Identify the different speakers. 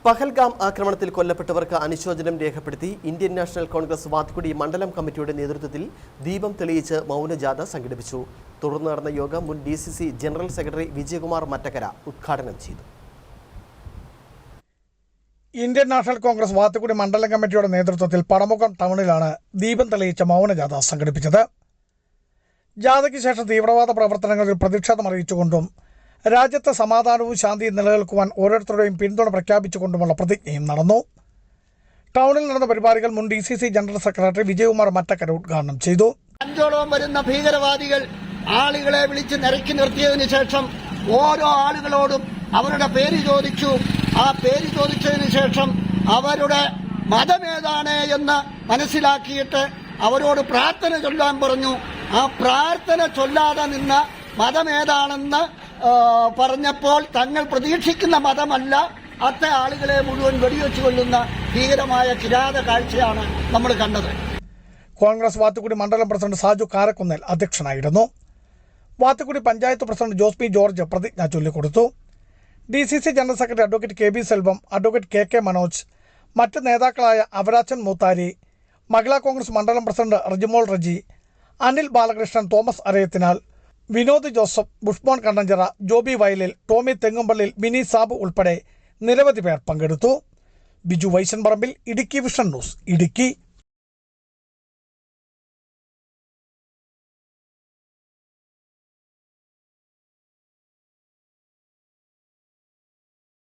Speaker 1: പഹൽഗാം ആക്രമണത്തിൽ കൊല്ലപ്പെട്ടവർക്ക് അനുശോചനം രേഖപ്പെടുത്തി ഇന്ത്യൻ നാഷണൽ കോൺഗ്രസ് വാത്തുകുടി മണ്ഡലം കമ്മിറ്റിയുടെ നേതൃത്വത്തിൽ ദീപം തെളിയിച്ച് മൗനജാഥ സംഘടിപ്പിച്ചു. തുടർന്ന് നടന്ന യോഗം മുൻ DCC general secretary Vijayakumar Mattakkara ഉദ്ഘാടനം ചെയ്തു.
Speaker 2: ഇന്ത്യൻ നാഷണൽ കോൺഗ്രസ് വാത്തുകുടി മണ്ഡലം കമ്മിറ്റിയുടെ നേതൃത്വത്തിൽ പടമുഖം ടൗണിലാണ് ദീപം തെളിയിച്ച മൗനജാഥ സംഘടിപ്പിച്ചത്. ജാഥയ്ക്ക് ശേഷം തീവ്രവാദ പ്രവർത്തനങ്ങളിൽ പ്രതിഷേധം അറിയിച്ചുകൊണ്ടും രാജ്യത്തെ സമാധാനവും ശാന്തിയും നിലനിൽക്കുവാൻ ഓരോരുത്തരുടെയും പിന്തുണ പ്രഖ്യാപിച്ചുകൊണ്ടുമുള്ള പ്രതിജ്ഞയും നടന്നു. ടൗണിൽ നടന്ന പരിപാടികൾ മുൻ DCC general secretary Vijayakumar Mattakkara ഉദ്ഘാടനം ചെയ്തു.
Speaker 3: അഞ്ചോളം വരുന്ന ഭീകരവാദികൾ ആളുകളെ വിളിച്ച് നിരക്കി നിർത്തിയതിനു ശേഷം ഓരോ ആളുകളോടും അവരുടെ പേര് ചോദിച്ചു. ആ പേര് ചോദിച്ചതിന് ശേഷം അവരുടെ മതമേതാണ് എന്ന് മനസ്സിലാക്കിയിട്ട് അവരോട് പ്രാർത്ഥന ചൊല്ലാൻ പറഞ്ഞു. ആ പ്രാർത്ഥന ചൊല്ലാതെ നിന്ന മതമേതാണെന്ന് പറഞ്ഞപ്പോൾ തങ്ങൾ പ്രതീക്ഷിക്കുന്ന മതമല്ല, അത്ത ആളുകളെ മുഴുവൻ വെടിവെച്ചു കൊല്ലുന്ന ഭീകരമായ കിരാത കാഴ്ചയാണ് നമ്മൾ കണ്ടത്.
Speaker 2: കോൺഗ്രസ് വാത്തുകുടി മണ്ഡലം പ്രസിഡന്റ് സാജു കാരക്കുന്നേൽ അധ്യക്ഷനായിരുന്നു. വാത്തുകുടി പഞ്ചായത്ത് പ്രസിഡന്റ് ജോസ് പി ജോർജ് പ്രതിജ്ഞ ചൊല്ലിക്കൊടുത്തു. DCC general secretary advocate KB Selvam, advocate KK Manoj, മറ്റ് നേതാക്കളായ അവരാച്ചൻ മൂത്താരി, മഹിളാ കോൺഗ്രസ് മണ്ഡലം പ്രസിഡന്റ് റിജിമോൾ റജി, അനിൽ ബാലകൃഷ്ണൻ, തോമസ് അരയത്തിനാൽ, വിനോദ് ജോസഫ്, ബുഷ്മോൻ കണ്ണഞ്ചിറ, ജോബി വയലിൽ, ടോമി തെങ്ങുംപള്ളിൽ, മിനി സാബു ഉൾപ്പെടെ നിരവധി പേർ പങ്കെടുത്തു. Biju Vaishanparambil, Idukki vision news, Idukki.